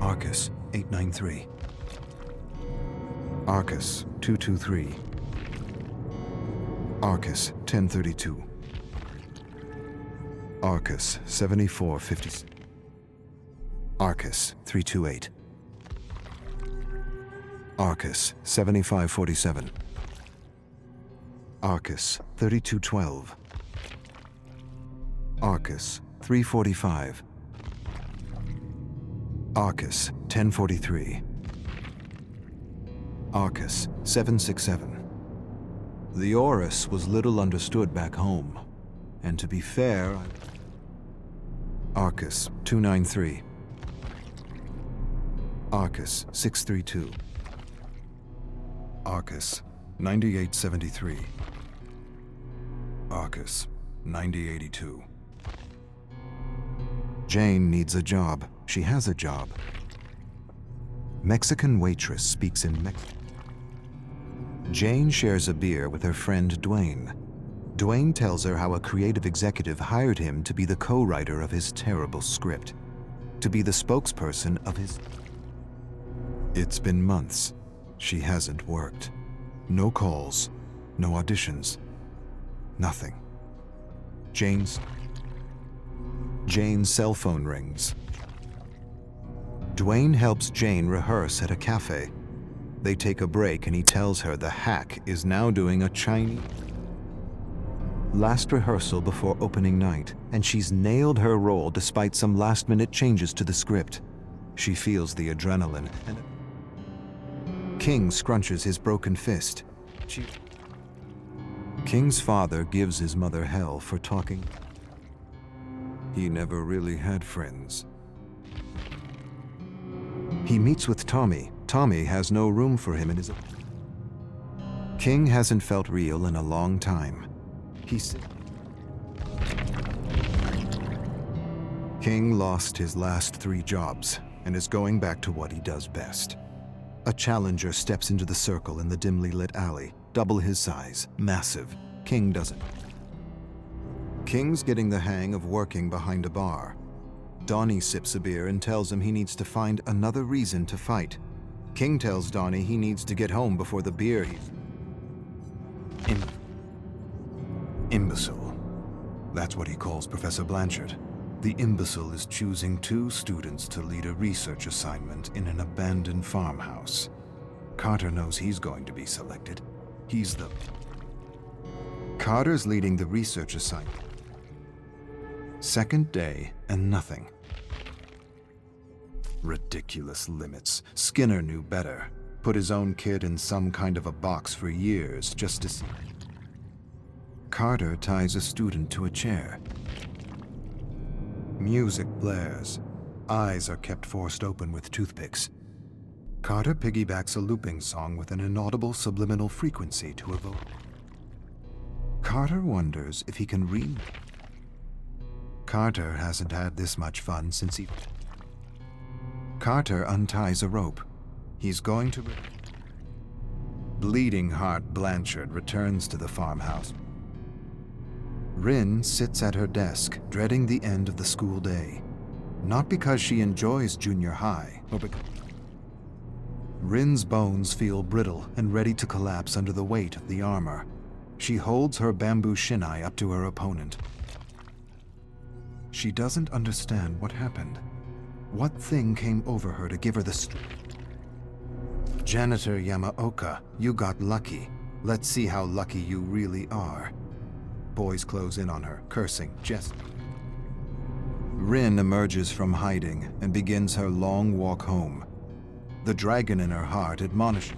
Arcus 893. Arcus 223. Arcus 1032. Arcus 7450. Arcus 328. Arcus 7547. Arcus 3212. Arcus 345. Arcus 1043. Arcus 767. The Orus was little understood back home, and to be fair, Arcus 293. Arcus 632. Arcus 9873. Arcus 9082. Jane needs a job. She has a job. Mexican waitress speaks in Mexican. Jane shares a beer with her friend Dwayne. Dwayne tells her how a creative executive hired him to be the co-writer of his terrible script, to be the spokesperson of his... It's been months. She hasn't worked. No calls, no auditions, nothing. Jane's cell phone rings. Dwayne helps Jane rehearse at a cafe. They take a break and he tells her the hack is now doing a Chinese last rehearsal before opening night, and she's nailed her role despite some last-minute changes to the script. She feels the adrenaline, and King scrunches his broken fist. King's father gives his mother hell for talking. He never really had friends. He meets with Tommy. Tommy has no room for him in his... King hasn't felt real in a long time. King lost his last 3 jobs and is going back to what he does best. A challenger steps into the circle in the dimly lit alley, double his size, massive. King doesn't. King's getting the hang of working behind a bar. Donnie sips a beer and tells him he needs to find another reason to fight. King tells Donnie he needs to get home before the beer he's... Imbecile. That's what he calls Professor Blanchard. The imbecile is choosing 2 students to lead a research assignment in an abandoned farmhouse. Carter knows he's going to be selected. Carter's leading the research assignment. Second day and nothing. Ridiculous limits. Skinner knew better. Put his own kid in some kind of a box for years just to see. Carter ties a student to a chair. Music blares. Eyes are kept forced open with toothpicks. Carter piggybacks a looping song with an inaudible subliminal frequency to evoke. Carter wonders if he can read. Carter hasn't had this much fun since he... Carter unties a rope. He's going to... Bleeding heart Blanchard returns to the farmhouse. Rin sits at her desk, dreading the end of the school day. Not because she enjoys junior high, or because... Rin's bones feel brittle and ready to collapse under the weight of the armor. She holds her bamboo shinai up to her opponent. She doesn't understand what happened. What thing came over her to give her the strength? Janitor Yamaoka, you got lucky. Let's see how lucky you really are. Boys close in on her, cursing, jest. Rin emerges from hiding and begins her long walk home. The dragon in her heart admonishes.